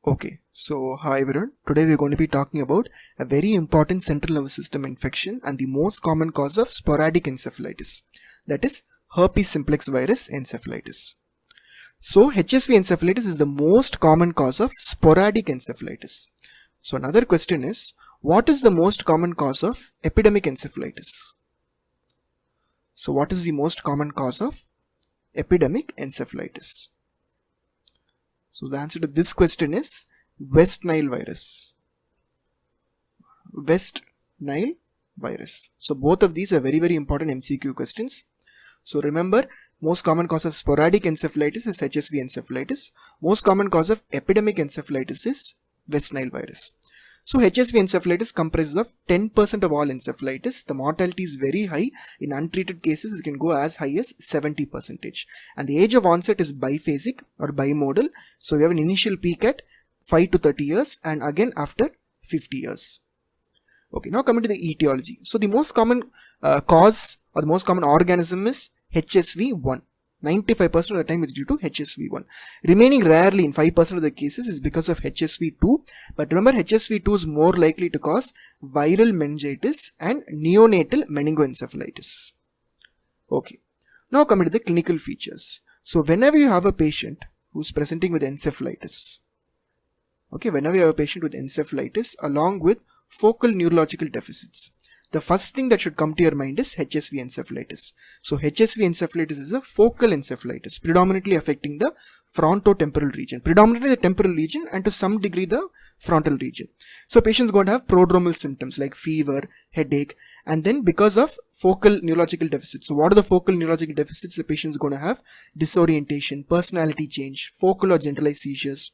Okay, so hi everyone. Today we're going to be talking about a very important central nervous system infection and the most common cause of sporadic encephalitis, that is herpes simplex virus encephalitis. So HSV encephalitis is the most common cause of sporadic encephalitis. So another question is, what is the most common cause of epidemic encephalitis? So what is the most common cause of epidemic encephalitis? So the answer to this question is West Nile virus. West Nile virus. So both of these are very important MCQ questions. So remember, most common cause of sporadic encephalitis is HSV encephalitis. Most common cause of epidemic encephalitis is West Nile virus. So HSV encephalitis comprises of 10% of all encephalitis. The mortality is very high. In untreated cases, it can go as high as 70%. And the age of onset is biphasic or bimodal. So we have an initial peak at 5 to 30 years and again after 50 years. Okay, now coming to the etiology. So the most common cause or the most common organism is HSV1. 95% of the time it's due to HSV1. Remaining rarely in 5% of the cases is because of HSV2. But remember, HSV2 is more likely to cause viral meningitis and neonatal meningoencephalitis. Okay. Now coming to the clinical features. So whenever you have a patient who's presenting with encephalitis, okay, whenever you have a patient with encephalitis along with focal neurological deficits, the first thing that should come to your mind is HSV encephalitis. So HSV encephalitis is a focal encephalitis, predominantly affecting the frontotemporal region, predominantly the temporal region and to some degree the frontal region. So patients going to have prodromal symptoms like fever, headache, and then because of focal neurological deficits. So what are the focal neurological deficits the patient is going to have? Disorientation, personality change, focal or generalized seizures,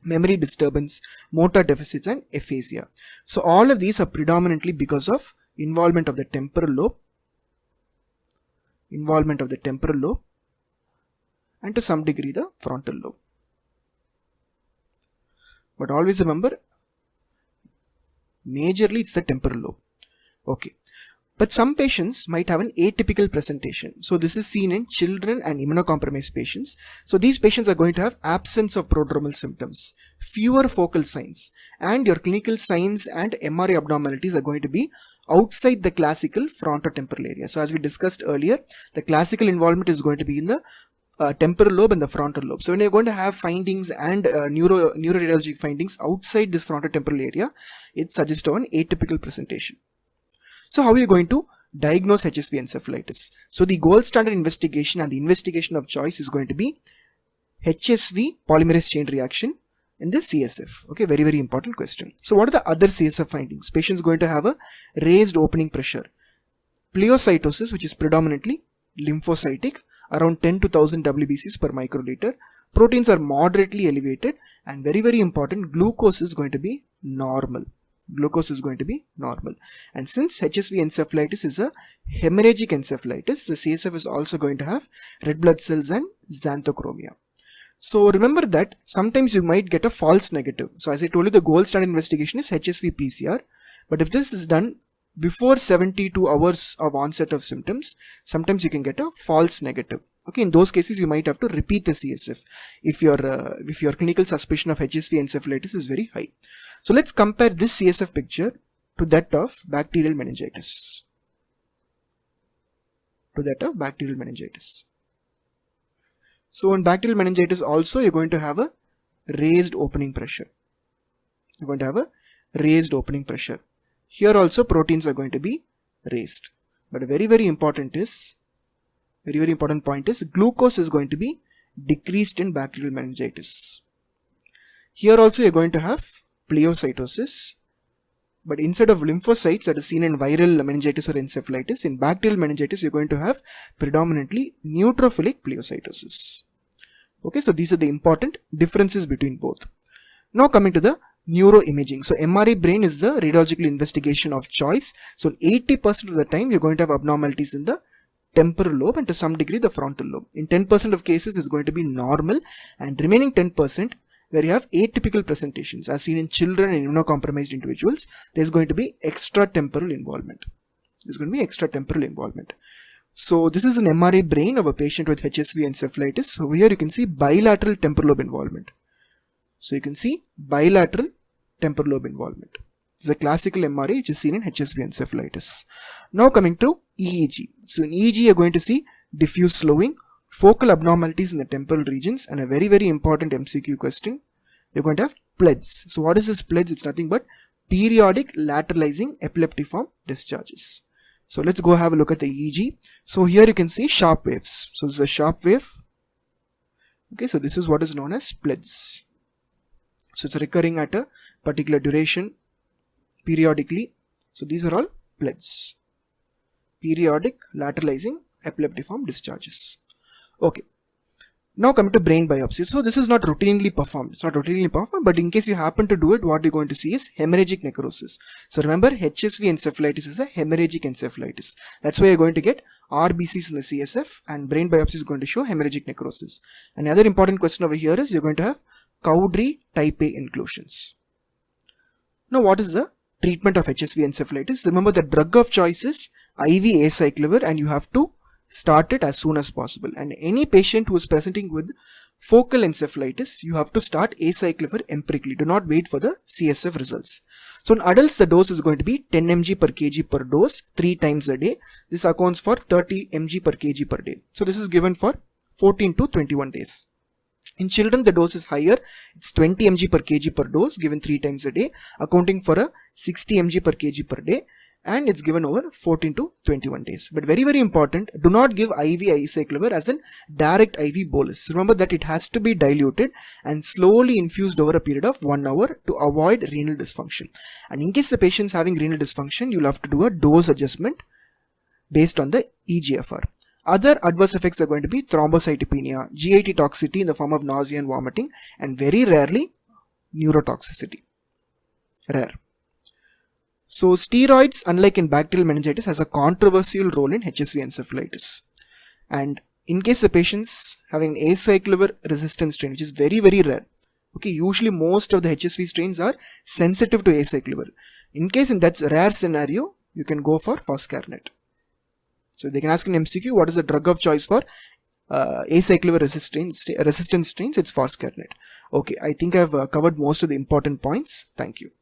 memory disturbance, motor deficits, and aphasia. So all of these are predominantly because of involvement of the temporal lobe, and to some degree the frontal lobe. But always remember, majorly it's the temporal lobe. Okay. But some patients might have an atypical presentation. So this is seen in children and immunocompromised patients. So these patients are going to have absence of prodromal symptoms, fewer focal signs, and your clinical signs and MRI abnormalities are going to be outside the classical frontotemporal area. So as we discussed earlier, the classical involvement is going to be in the temporal lobe and the frontal lobe. So when you're going to have findings and neuroradiologic findings outside this frontotemporal area, it suggests an atypical presentation. So how are you going to diagnose HSV encephalitis? So the gold standard investigation and the investigation of choice is going to be HSV polymerase chain reaction in the CSF. Okay, very important question. So what are the other CSF findings? Patients going to have a raised opening pressure, pleocytosis, which is predominantly lymphocytic, around 10 to 1000 WBCs per microliter. Proteins are moderately elevated, and very important, glucose is going to be normal. And since HSV encephalitis is a hemorrhagic encephalitis, the CSF is also going to have red blood cells and xanthochromia. So remember that sometimes you might get a false negative. So as I told you, the gold standard investigation is HSV PCR. But if this is done before 72 hours of onset of symptoms, sometimes you can get a false negative. Okay, in those cases you might have to repeat the CSF if your clinical suspicion of HSV encephalitis is very high. So let's compare this CSF picture to that of bacterial meningitis. So in bacterial meningitis also you're going to have a raised opening pressure. Here also proteins are going to be raised. But a very important point is glucose is going to be decreased in bacterial meningitis. Here also you're going to have pleocytosis, but instead of lymphocytes that is seen in viral meningitis or encephalitis, in bacterial meningitis you're going to have predominantly neutrophilic pleocytosis. Okay, so these are the important differences between both. Now coming to the neuroimaging. So MRI brain is the radiological investigation of choice. So 80% of the time you're going to have abnormalities in the temporal lobe and to some degree the frontal lobe. In 10% of cases it's going to be normal, and remaining 10% where you have atypical presentations as seen in children and immunocompromised individuals, there's going to be extratemporal involvement. So this is an MRI brain of a patient with HSV encephalitis. So here you can see bilateral temporal lobe involvement. So you can see bilateral temporal lobe involvement. It's a classical MRI which is seen in HSV encephalitis. Now coming to EEG. So in EEG you're going to see diffuse slowing, focal abnormalities in the temporal regions, and a very very important MCQ question. You're going to have PLEDS. So what is this PLEDS? It's nothing but periodic lateralizing epileptiform discharges. So let's go have a look at the EEG. So here you can see sharp waves. So this is a sharp wave. Okay, so this is what is known as PLEDS. So it's recurring at a particular duration periodically. So these are all PLEDS. Periodic lateralizing epileptiform discharges. Okay. Now coming to brain biopsy. So this is not routinely performed. It's not routinely performed, but in case you happen to do it, what you're going to see is hemorrhagic necrosis. So remember, HSV encephalitis is a hemorrhagic encephalitis. That's why you're going to get RBCs in the CSF, and brain biopsy is going to show hemorrhagic necrosis. Another important question over here is you're going to have Cowdrey type A inclusions. Now what is the treatment of HSV encephalitis? Remember, the drug of choice is IV acyclovir, and you have to start it as soon as possible. And any patient who is presenting with focal encephalitis, you have to start acyclovir empirically. Do not wait for the CSF results. So in adults, the dose is going to be 10 mg per kg per dose 3 times a day. This accounts for 30 mg per kg per day. So this is given for 14 to 21 days. In children, the dose is higher. It's 20 mg per kg per dose given 3 times a day, accounting for a 60 mg per kg per day. And it's given over 14 to 21 days. But very very important, do not give IV acyclovir as a direct IV bolus. Remember that it has to be diluted and slowly infused over a period of 1 hour to avoid renal dysfunction. And in case the patient is having renal dysfunction, you'll have to do a dose adjustment based on the EGFR. Other adverse effects are going to be thrombocytopenia, GIT toxicity in the form of nausea and vomiting, and very rarely neurotoxicity. Rare. So steroids, unlike in bacterial meningitis, has a controversial role in HSV encephalitis. And in case the patient's having acyclovir resistant strain, which is very very rare. Okay, usually most of the HSV strains are sensitive to acyclovir. In case in that rare scenario, you can go for foscarnet. So they can ask in MCQ, what is the drug of choice for acyclovir resistant strains? It's foscarnet. Okay, I think I've covered most of the important points. Thank you.